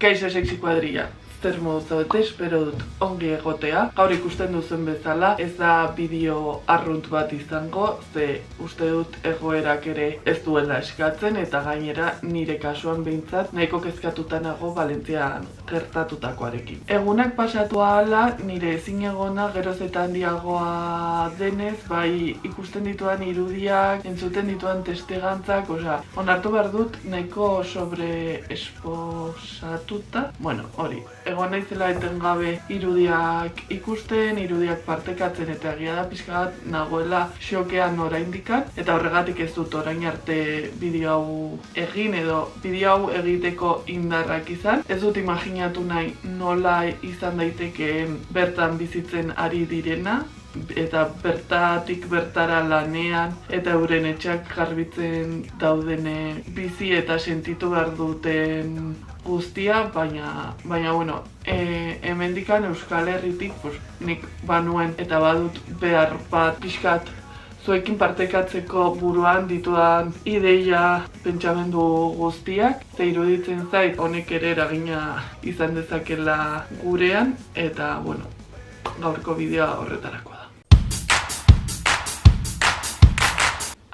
Kaixo Sexy Kuadrilla, zer modu zaudete, espero dut ongi egotea. Gaur ikusten duzen bezala, ez da bideo arrunt bat izango, ze uste dut egoerak ere ez duela eskatzen, eta gainera nire kasuan behintzat nahiko kezkatuta nago Valentzian gertatutakoarekin. Egunak pasatu ahala, nire ezinegona geroz eta handiagoa denez, bai ikusten dituan irudiak, entzuten dituan testegantzak, onartu behar dut nahiko sobreesposatuta, hori. Egon naizela etengabe irudiak ikusten, irudiak partekatzen eta egia da pixka bat nagoela xokean oraindikan, eta horregatik ez dut orain arte bideo hau egin edo bideo hau egiteko indarrak izan. Ez dut imaginatu nahi nola izan daitekeen bertan bizitzen ari direna, eta bertatik bertara lanean eta euren etxeak garbitzen daudene bizi eta sentitu behar duten guztia, baina hemendikan Euskal Herritik nik banuen eta badut behar bat pixkat zuekin partekatzeko buruan ditudan ideia pentsamendu guztiak, ze iruditzen zait honek ere eragina izan dezakela gurean, eta gaurko bideoa horretarakoa da.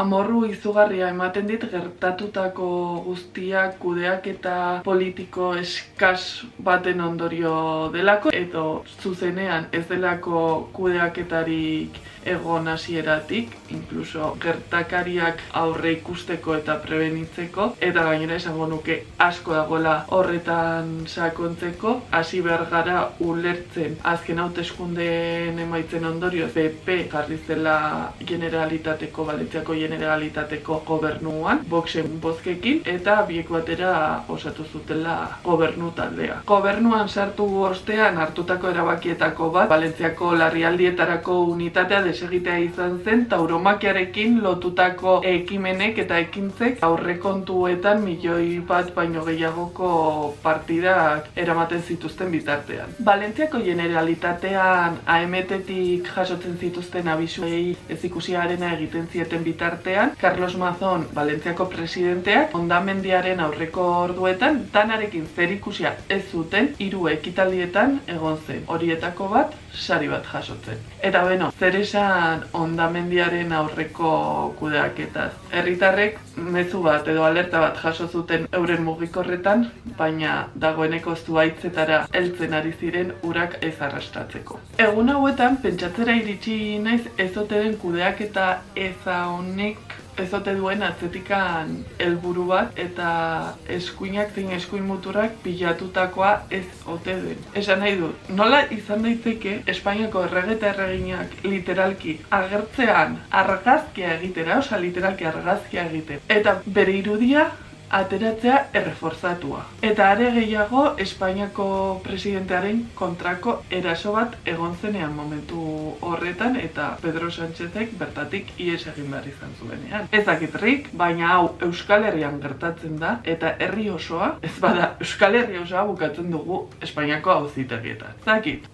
Amorru izugarria ematen dit gertatutako guztiak kudeaketa politiko eskas baten ondorio delako, edo zuzenean ez delako kudeaketarik egon hasieratik, inkluso gertakariak aurre ikusteko eta prebenitzeko, eta gainera esango nuke asko dagoela horretan sakontzeko. Hasi behar gara ulertzen azken hauteskundeen emaitzen ondorioz PP jarri zela Generalitateko, Valentziako Generalitateko gobernuan, Voxen bozkekin, eta biek batera osatu zutela gobernu taldea. Gobernuan sartu ostean hartutako erabakietako bat, Valentziako larrialdietarako unitatea desegitea izan zen, tauromakiarekin lotutako ekimenek eta ekintzek aurrekontuetan milioi bat baino gehiagoko partidak eramaten zituzten bitartean. Valentziako Generalitatean AMT-tik jasotzen zituzten abisuei ez ikusiarena egiten zieten bitartean, Carlos Mazón, Valentziako presidenteak, hondamendiaren aurreko orduetan danarekin zerikusia ez zuten 3 ekitaldietan egon zen. Horietako bat sari bat jasotzen. Eta zer esan hondamendiaren aurreko kudeaketaz. Herritarrek mezu bat edo alerta bat jaso zuten euren mugikorretan, baina dagoeneko zuhaitzetara heltzen ari ziren urak ez arrastratzeko. Egun hauetan pentsatzera iritsi naiz ez ote den kudeaketa eza honek ez ote duen atzetikan helburu bat, eta eskuinak zein eskuin muturrak pilatutakoa ez ote den. Esan nahi dut, nola izan daiteke Espainiako errege eta erreginak literalki agertzean argazkia egitera, literalki argazkia egiten, eta bere irudia ateratzea erreforzatua. Eta are gehiago Espainiako presidentearen kontrako eraso bat egon zenean momentu horretan, eta Pedro Sánchezek bertatik ihes egin behar izan zuenean. Ez dakitrik, baina hau Euskal Herrian gertatzen da, eta herri osoa, ez bada Euskal Herri osoa bukatzen dugu Espainiako auzitegietan. Zakit,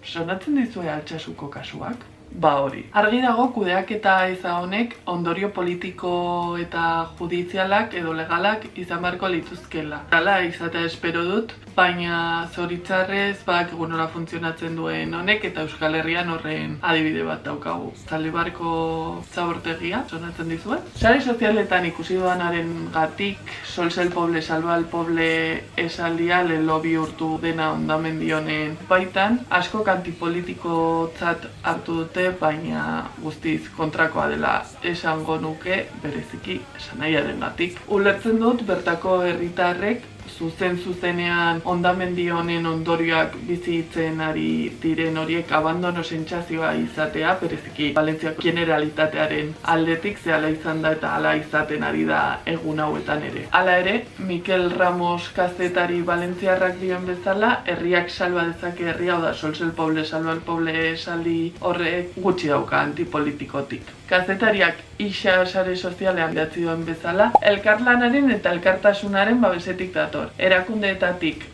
sonatzen dizue Altsasuko kasuak? Hori. Argi dago kudeaketa eza honek ondorio politiko eta judizialak edo legalak izan beharko lituzkela. Hala izatea espero dut, baina zoritzarrez nola funtzionatzen duen honek, eta Euskal Herrian horren adibide bat daukagu. Zaldibarko zabortegia, sonatzen dizue? Sare sozialetan ikusi dudanaren gatik, Sols el Poble, Salva el Poble esaldia lelo bihurtu dena hondamendi honen baitan, asko antipolitikotzat hartu dute, baina guztiz kontrakoa dela esango nuke, bereziki esanahiaren gatik. Ulertzen dut bertako herritarrek zuzenean hondamendi honen ondorioak bizitzen ari diren horiek abandono sentsazioa izatea, bereziki Valentziako Generalitatearen aldetik, ze hala izan da eta hala izaten ari da egun hauetan ere. Hala ere, Mikel Ramos kazetari valentziarrak dioen bezala, herriak salba dezake herria, hau da, Sols el Poble, Salva el Poble esaldi horrek gutxi dauka antipolitikotik. Kazetariak isa sare sozialean idatzi duen bezala, elkarlanaren eta elkartasunaren babesetik dator. Erakundeetatik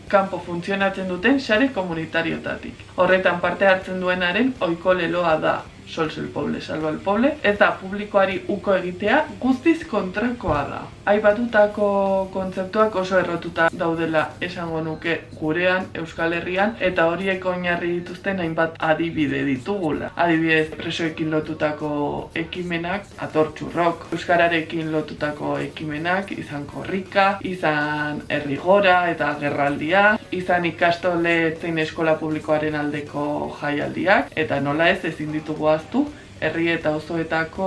kanpo funtzionatzen duten sare komunitariotatik. Horretan parte hartzen duenaren ohiko leloa da Sols el Poble, Salva el Poble, eta publikoari uko egitea guztiz kontrakoa da. Aipatutako kontzeptuak oso errotuta daudela esango nuke gurean, Euskal Herrian, eta horiek oinarri dituzten hainbat adibide ditugula. Adibidez, presoekin lotutako ekimenak, atortxurrok, euskararekin lotutako ekimenak, izan korrika, izan herrigora eta gerraldia, izan ikastole zein eskola publikoaren aldeko jaialdiak, eta nola ezin ditugu ahaztu, herri eta auzoetako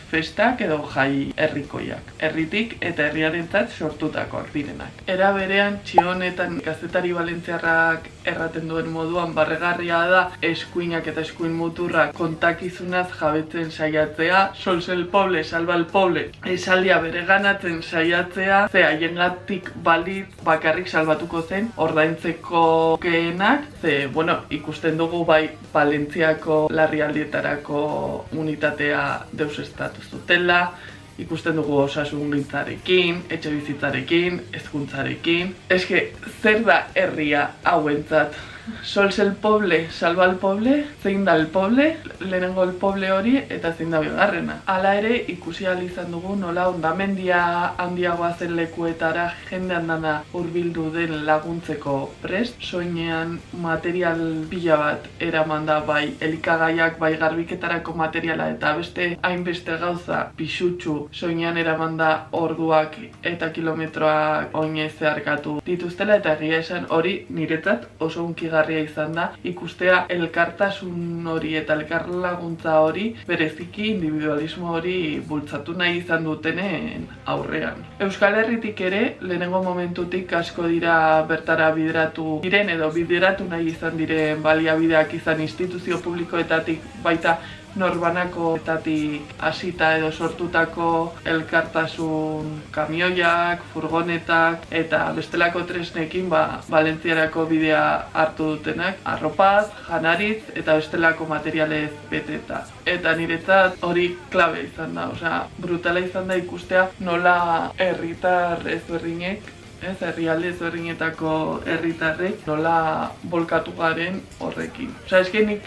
festak edo jai herrikoiak. Herritik eta herriarentzat sortutakoak direnak. Era berean, Txionetan kazetari valentziarrak erraten duen moduan barregarria da eskuinak eta eskuin muturrak kontakizunaz jabetzen saiatzea, sols el poble, salva el poble, esaldia bereganatzen saiatzea, ze haiengatik balitz bakarrik salbatuko zen ordaintzeko keenak, ze, ikusten dugu bai Valentziako larrialdietarako unitatea deusestatu zutela, ikusten dugu osasungintzarekin, etxebizitzarekin, hezkuntzarekin. Eske, zer da herria hauentzat? Sols el poble, salva el poble, zein da el poble, lehenengo el poble hori eta zein da bigarrena. Hala ere, ikusi ahal izan dugu nola hondamendia handiagoa zen lekuetara jende andana hurbildu den laguntzeko prest. Soinean material pila bat eraman da bai elikagaiak, bai garbiketarako materiala eta beste hainbeste gauza pisutsu soinean eraman da orduak eta kilometroak oinez zeharkatu dituztela eta egia esan hori niretzat oso unkigarria izan da ikustea elkartasun hori eta elkarlaguntza hori bereziki individualismo hori bultzatu nahi izan dutenen aurrean. Euskal Herritik ere lehenengo momentutik asko dira bertara bideratu diren edo bideratu nahi izan diren baliabideak izan instituzio publikoetatik baita norbanakoetatik hasita edo sortutako elkartasun kamioiak, furgonetak eta bestelako tresnekin Valentziarako bidea hartu dutenak, arropaz, janaritz eta bestelako materialez beteta. Eta niretzat hori klabe izan da, brutala izan da ikustea nola herritar ezberdinek, herrialde ezberdinetako herritarrek nola bolkatu garen horrekin. Eske nik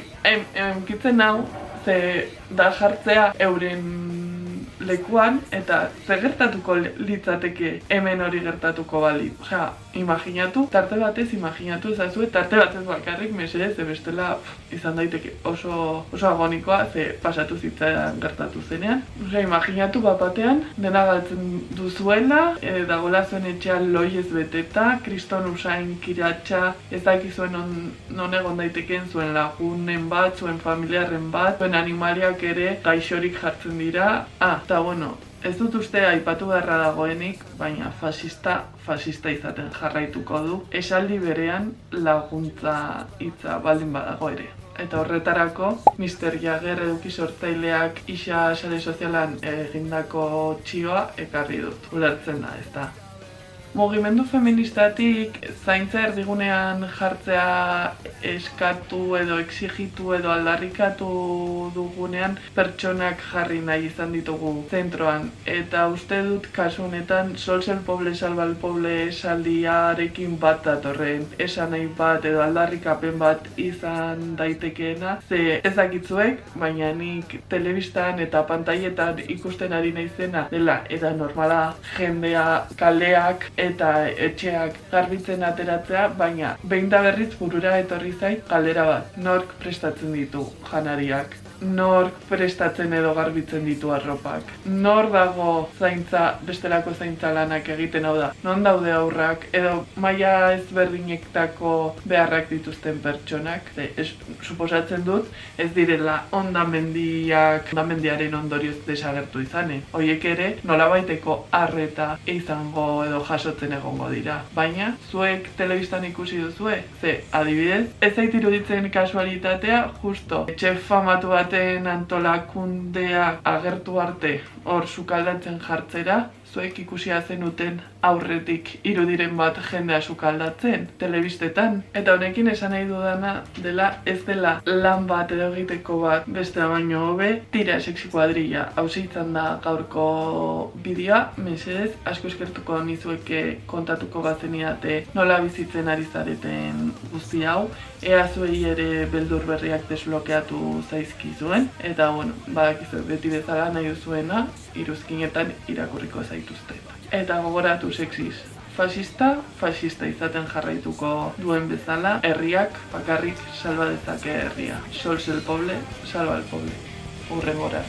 kitzen hau, ze da jartzea euren lekuan eta ze gertatuko litzateke hemen hori gertatuko bali. Imaginatu, tarte batez ezazue, tarte batez bakarrik mesedez, bestela izan daiteke oso agonikoa, ze pasatu zitzaidan gertatu zenean. Imaginatu batean, dena galtzen duzuela, dagoela zuen etxean loiez beteta, kriston usain kiratxa, ez dakizuen non egon daitekeen zuen lagunen bat, zuen familiarren bat, zuen animaliak ere gaixorik jartzen dira. Eta ez dut uste aipatu beharra dagoenik, baina fascista izaten jarraituko du, esaldi berean laguntza hitza baldin badago ere. Eta horretarako, Mr. Jagger eduki sortzaileak isa sare sozialan egindako txioa ekarri dut. Ulertzen da, ez da. Mugimendu feministatik zaintza erdigunean jartzea eskatu edo exigitu edo aldarrikatu dugunean pertsonak jarri nahi izan ditugu zentroan. Eta uste dut kasu honetan sols el poble salva el poble esaldiarekin bat datorren esan nahi bat edo aldarrikapen bat izan daitekeena. Ze ezakitzuek, baina nik telebistan eta pantailetan ikusten ari naizena dela eta normala jendea kaleak eta etxeak garbitzen ateratzea, baina behin da berriz burura etorri zait galdera bat. Nork prestatzen ditu janariak? Nork prestatzen edo garbitzen ditu arropak? Nor dago bestelako zaintza lanak egiten, hau da? Non daude aurrak edo maila ezberdinektako beharrak dituzten pertsonak? Suposatzen dut ez direla hondamendiaren ondorioz desagertu izanen. Horiek ere nolabaiteko arreta izango edo jasotzen egongo dira. Baina, zuek telebistan ikusi duzue? Ze, adibidez, ez zait iruditzen kasualitatea, justo, etxe famatu baten antolakundea agertu arte hor sukaldatzen jartzera, zuek ikusia zenuten aurretik irudiren bat jendea sukaldatzen, telebistetan. Eta honekin esan nahi dudana dela ez dela lan bat edo egiteko bat bestea baino hobe, tira sexy kuadrilla. Hauxe izan da gaurko bideoa, mesedez, asko eskertuko nizueke kontatuko bazeniate nola bizitzen ari zareten guzti hau, ea zuei ere beldur berriak desblokeatu zaizkizuen, eta badakizu beti bezala nahi duzuena, iruzkinetan irakurriko zaituzte. Eta gogoratu sexiz. Fascista izaten jarraituko duen bezala, herriak bakarrik salba dezake herria. Sols el poble, salva el poble. Hurrengora.